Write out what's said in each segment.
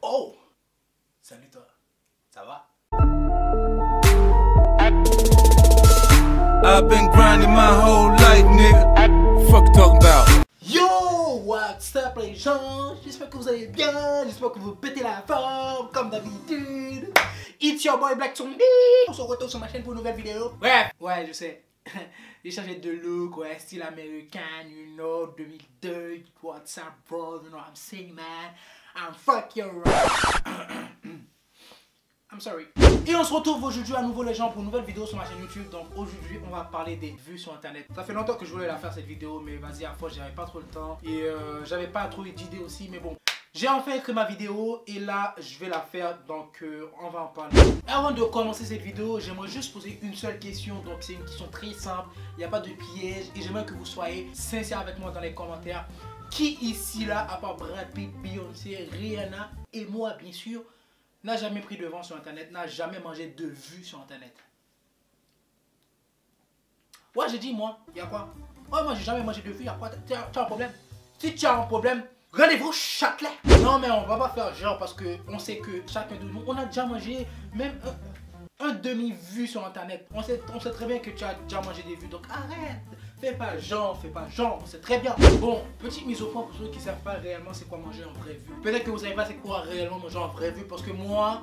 Oh! Salut toi, ça va? I've been grinding my whole life, nigga. Fuck you talking about? Yo! What's up les gens? J'espère que vous allez bien, j'espère que vous pétez la forme comme d'habitude. It's your boy Black Zombie. On se retrouve sur ma chaîne pour une nouvelle vidéo. Bref, ouais je sais. J'ai changé de look, ouais, style américain, you know, 2002, what's up bro, you know what I'm saying man, I'm fucking right. I'm sorry. Et on se retrouve aujourd'hui à nouveau les gens pour une nouvelle vidéo sur ma chaîne YouTube. Donc aujourd'hui on va parler des vues sur internet. Ça fait longtemps que je voulais la faire cette vidéo, mais vas-y à la fois j'avais pas trop le temps. Et j'avais pas trop d'idées aussi, mais bon. J'ai enfin écrit ma vidéo et là je vais la faire, donc on va en parler. Avant de commencer cette vidéo, j'aimerais juste poser une seule question. Donc c'est une question très simple, il n'y a pas de piège et j'aimerais que vous soyez sincères avec moi dans les commentaires. Qui ici là, à part Brad Pitt, Beyoncé, Rihanna et moi bien sûr, n'a jamais pris de vent sur internet, n'a jamais mangé de vues sur internet? Ouais j'ai dit moi, il y a quoi? Ouais moi j'ai jamais mangé de vues, il y a quoi? Tu as un problème? Si tu as un problème, rendez-vous Châtelet. Non mais on va pas faire genre parce que on sait que chacun de nous, on a déjà mangé même un demi-vue sur internet. On sait très bien que tu as déjà mangé des vues, donc arrête. Fais pas genre, on sait très bien. Bon, petite mise au point pour ceux qui savent pas réellement c'est quoi manger en vraie vue. Peut-être que vous savez pas c'est quoi réellement manger en vraie vue parce que moi...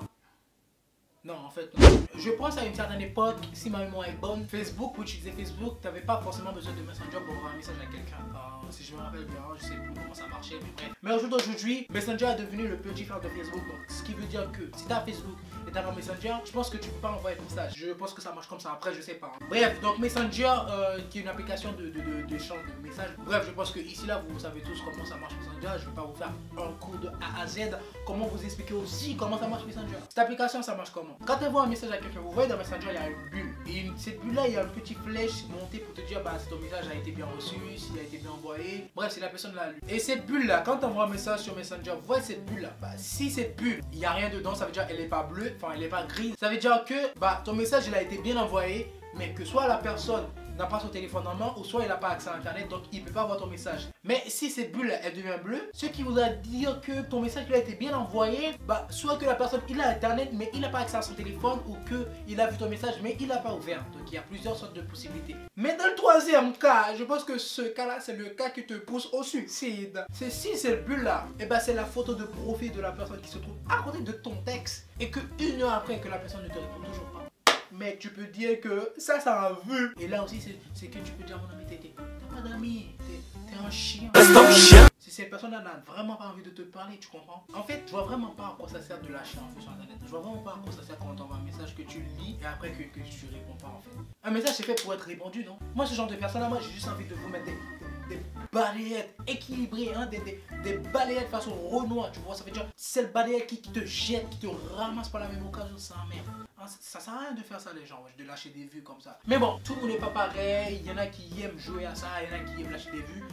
Non, en fait, non. Je pense à une certaine époque, si ma mémoire est bonne, Facebook, pour utiliser Facebook, tu n'avais pas forcément besoin de Messenger pour envoyer un message à quelqu'un. Si je me rappelle bien, je sais plus comment ça marchait, mais bref. Mais aujourd'hui, Messenger est devenu le petit frère de Facebook. Donc, ce qui veut dire que si tu as Facebook et tu as pas Messenger, je pense que tu peux pas envoyer de message. Je pense que ça marche comme ça. Après, je sais pas. Bref, donc Messenger, qui est une application d'échange de messages. Bref, je pense que ici, là, vous savez tous comment ça marche Messenger. Je vais pas vous faire un cours de A à Z. Comment vous expliquer aussi comment ça marche Messenger. Cette application, ça marche comment? Quand tu envoies un message à quelqu'un, vous voyez dans Messenger, il y a une bulle. Et cette bulle-là, il y a une petite flèche montée pour te dire bah, si ton message a été bien reçu, s'il a été bien envoyé. Bref, si la personne l'a lu. Et cette bulle-là, quand tu envoies un message sur Messenger, vous voyez cette bulle-là, bah, si cette bulle, il n'y a rien dedans, ça veut dire qu'elle n'est pas bleue, enfin, elle n'est pas grise. Ça veut dire que bah, ton message, il a été bien envoyé, mais que soit la personne n'a pas son téléphone en main ou soit il n'a pas accès à internet, donc il ne peut pas voir ton message. Mais si cette bulle elle devient bleue, ce qui voudra dire que ton message il a été bien envoyé, bah soit que la personne il a internet mais il n'a pas accès à son téléphone, ou que il a vu ton message mais il n'a pas ouvert. Donc il y a plusieurs sortes de possibilités. Mais dans le troisième cas, je pense que ce cas là c'est le cas qui te pousse au suicide. C'est si cette bulle là, et bah c'est la photo de profil de la personne qui se trouve à côté de ton texte et que une heure après que la personne ne te répond toujours pas. Mais tu peux dire que ça a vu. Et là aussi, c'est que tu peux dire, mon ami, t'as pas d'amis, t'es un chien. Si cette personne-là n'a vraiment pas envie de te parler, tu comprends? En fait, je vois vraiment pas à quoi ça sert de lâcher un peu sur internet. Je vois vraiment pas à quoi ça sert quand on t'envoie un message que tu lis et après que tu réponds pas en fait. Un message c'est fait pour être répondu, non? Moi, ce genre de personne-là, moi j'ai juste envie de vous mettre des balayettes équilibrées, hein, des balayettes façon Renoir, tu vois, ça veut dire celle balayette qui te jette, qui te ramasse par la même occasion, ça merde. Hein, ça sert à rien de faire ça les gens, de lâcher des vues comme ça. Mais bon, tout le monde n'est pas pareil, il y en a qui aiment jouer à ça, il y en a qui aiment lâcher des vues.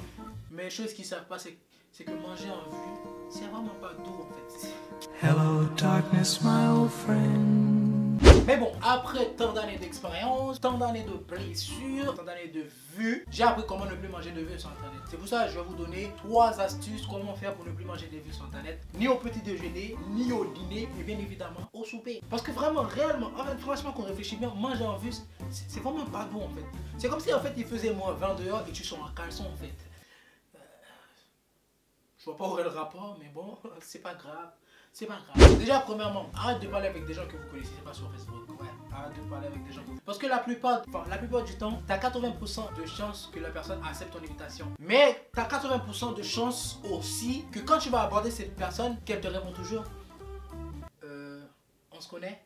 Mais chose qu'ils savent pas, c'est que manger en vue, c'est vraiment pas doux en fait. Hello darkness, my old friend. Mais bon, après tant d'années d'expérience, tant d'années de blessures, tant d'années de vues, j'ai appris comment ne plus manger de vues sur internet. C'est pour ça que je vais vous donner 3 astuces comment faire pour ne plus manger de vues sur internet, ni au petit déjeuner, ni au dîner, et bien évidemment au souper. Parce que vraiment, réellement, en fait, franchement, qu'on réfléchit bien, manger en vue, c'est vraiment pas bon en fait. C'est comme si en fait il faisait moins 20 dehors et tu sors en caleçon en fait. Je vois pas où est le rapport, mais bon, c'est pas grave. C'est pas grave. Déjà, premièrement, arrête de parler avec des gens que vous connaissez pas sur Facebook. Ouais, arrête de parler avec des gens que vous... Parce que la plupart du temps, t'as 80% de chances que la personne accepte ton invitation. Mais t'as 80% de chances aussi que quand tu vas aborder cette personne, qu'elle te répond toujours on se connaît?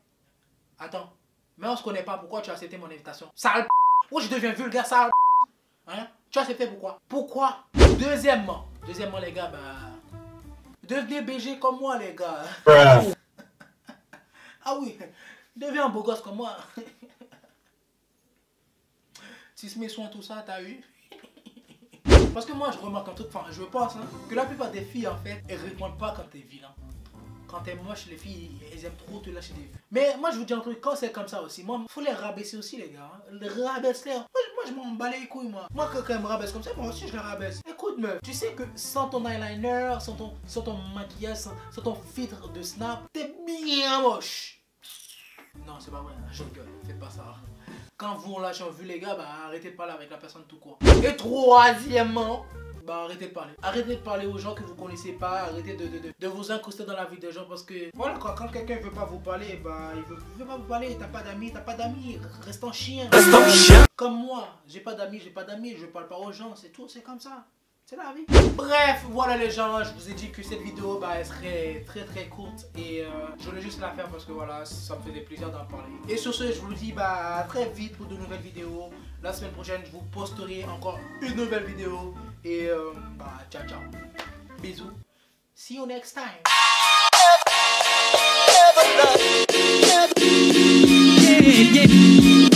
Attends, mais on se connaît pas, pourquoi tu as accepté mon invitation? Sale p***! Oh, je deviens vulgaire, sale p***! Hein? Tu as accepté pourquoi? Pourquoi? Deuxièmement, les gars, bah... devenez BG comme moi, les gars. Ah oui, deviens un beau gosse comme moi. Si ce met soin, tout ça, t'as eu. Parce que moi, je remarque un truc, enfin, je pense, hein, que la plupart des filles, en fait, elles répondent pas quand t'es vilain. Quand t'es moche, les filles, elles aiment trop te lâcher des vues. Mais moi, je vous dis un truc, quand c'est comme ça aussi, moi, faut les rabaisser aussi, les gars. Hein. Les rabaisse-les. Moi, je m'en bats les couilles, moi. Moi, quand elle me rabaisse comme ça, moi aussi, je les rabaisse. Écoute, toute meuf. Tu sais que sans ton eyeliner, sans ton maquillage, sans ton filtre de snap, t'es bien moche. Non, c'est pas vrai, je rigole, faites pas ça. Quand vous lâchez en vue les gars, bah arrêtez de parler avec la personne tout court. Et troisièmement, bah arrêtez de parler. Arrêtez de parler aux gens que vous connaissez pas, arrêtez de vous incruster dans la vie des gens parce que voilà quoi, quand quelqu'un veut pas vous parler, bah il veut pas vous parler, t'as pas d'amis, reste en chien. Comme moi, j'ai pas d'amis, je parle pas aux gens, c'est tout, c'est comme ça. C'est la vie. Bref, voilà les gens, je vous ai dit que cette vidéo bah, elle serait très courte et je voulais juste la faire parce que voilà, ça me faisait plaisir d'en parler. Et sur ce, je vous dis bah, à très vite pour de nouvelles vidéos. La semaine prochaine, je vous posterai encore une nouvelle vidéo et bah ciao ciao. Bisous. See you next time. Yeah, yeah.